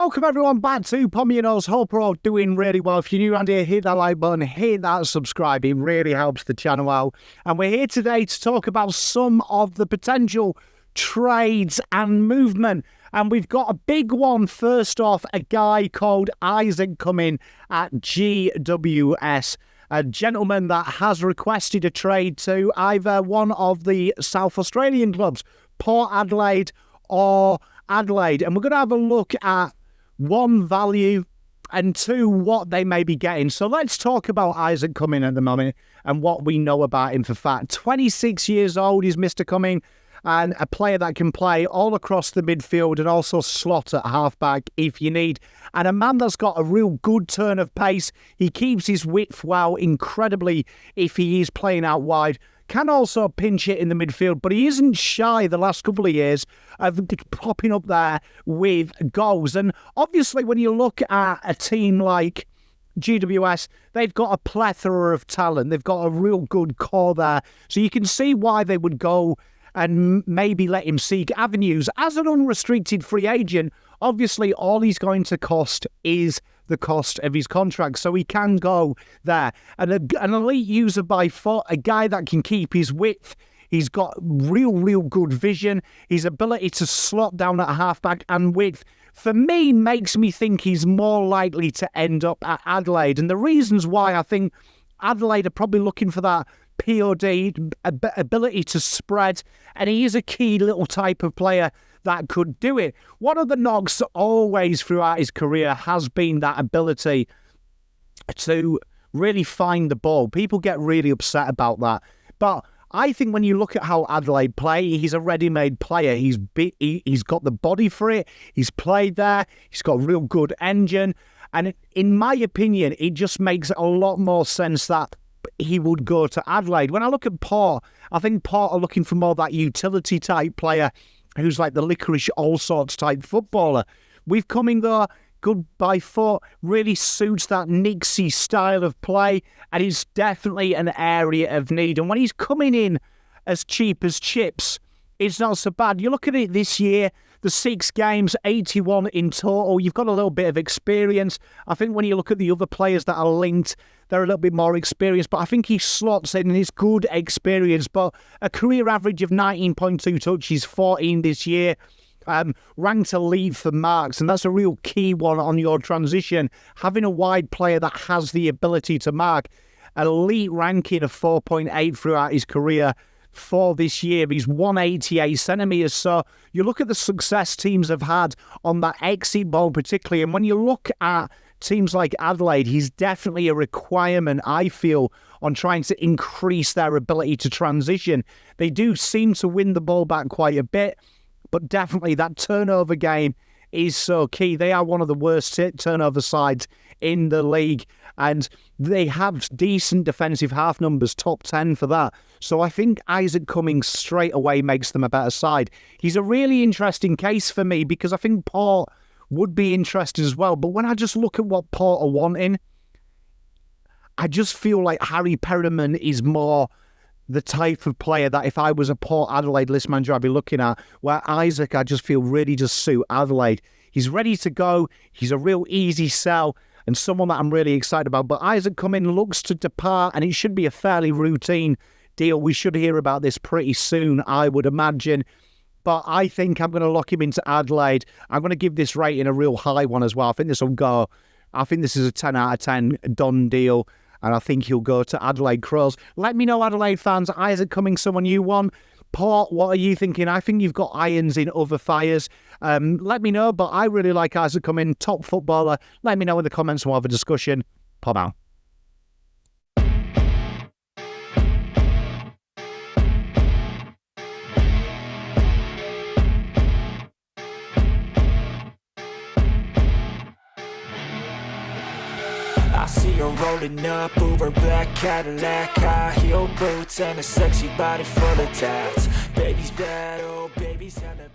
Welcome everyone back to Pomionos. Hope we're all doing really well. If you're new around here, hit that like button, hit that subscribe. It really helps the channel out. And we're here today to talk about some of the potential trades and movement. And we've got a big one. First off, a guy called Isaac Cumming at GWS. A gentleman that has requested a trade to either one of the South Australian clubs, Port Adelaide or Adelaide. And we're going to have a look at one, value, and two, what they may be getting. So let's talk about Isaac Cumming at the moment and what we know about him for fact. 26 years old is Mr. Cumming, and a player that can play all across the midfield and also slot at halfback if you need. And a man that's got a real good turn of pace. He keeps his width well, incredibly, if he is playing out wide. Can also pinch it in the midfield, but he isn't shy the last couple of years of popping up there with goals. And obviously, when you look at a team like GWS, they've got a plethora of talent. They've got a real good core there. So you can see why they would go and maybe let him seek avenues. As an unrestricted free agent, obviously all he's going to cost is the cost of his contract, so he can go there. And an elite user by foot, a guy that can keep his width. He's got real good vision. His ability to slot down at halfback and width, for me, makes me think he's more likely to end up at Adelaide. And the reasons why I think Adelaide are probably looking for that POD, ability to spread, and he is a key little type of player that could do it. One of the knocks always throughout his career has been that ability to really find the ball. People get really upset about that. But I think when you look at how Adelaide play, he's a ready-made player. He's got the body for it. He's played there. He's got a real good engine. And in my opinion, it just makes a lot more sense that he would go to Adelaide. When I look at Port, I think Port are looking for more that utility type player who's like the licorice all sorts type footballer. We've Cumming though, good by foot, really suits that Nixie style of play, and is definitely an area of need. And when he's coming in as cheap as chips, it's not so bad. You look at it this year, the 6 games, 81 in total. You've got a little bit of experience. I think when you look at the other players that are linked, they're a little bit more experienced, but I think he slots in his good experience. But a career average of 19.2 touches, 14 this year, ranked elite for marks, and that's a real key one on your transition. Having a wide player that has the ability to mark, elite ranking of 4.8 throughout his career. For this year, he's 188 centimetres. So you look at the success teams have had on that exit ball particularly, and when you look at teams like Adelaide, he's definitely a requirement, I feel, on trying to increase their ability to transition. They do seem to win the ball back quite a bit, but definitely that turnover game is so key. They are one of the worst turnover sides in the league, and they have decent defensive half numbers, top 10 for that. So I think Isaac Cumming straight away makes them a better side. He's a really interesting case for me because I think Port would be interested as well. But when I just look at what Port are wanting, I just feel like Harry Perriman is more the type of player that if I was a Port Adelaide list manager, I'd be looking at, where Isaac, I just feel really just suit Adelaide. He's ready to go. He's a real easy sell and someone that I'm really excited about. But Isaac Cumming looks to depart, and it should be a fairly routine deal. We should hear about this pretty soon, I would imagine. But I think I'm going to lock him into Adelaide. I'm going to give this rating a real high one as well. I think this will go. I think this is a 10 out of 10 done deal. And I think he'll go to Adelaide Crows. Let me know, Adelaide fans, Isaac Cumming, someone you want. Port, what are you thinking? I think you've got irons in other fires. Let me know, but I really like Isaac Cumming, top footballer. Let me know in the comments and we'll have a discussion. Pop out. I see her rolling up, Uber black Cadillac, high heel boots and a sexy body full of tats. Baby's bad, oh baby's hella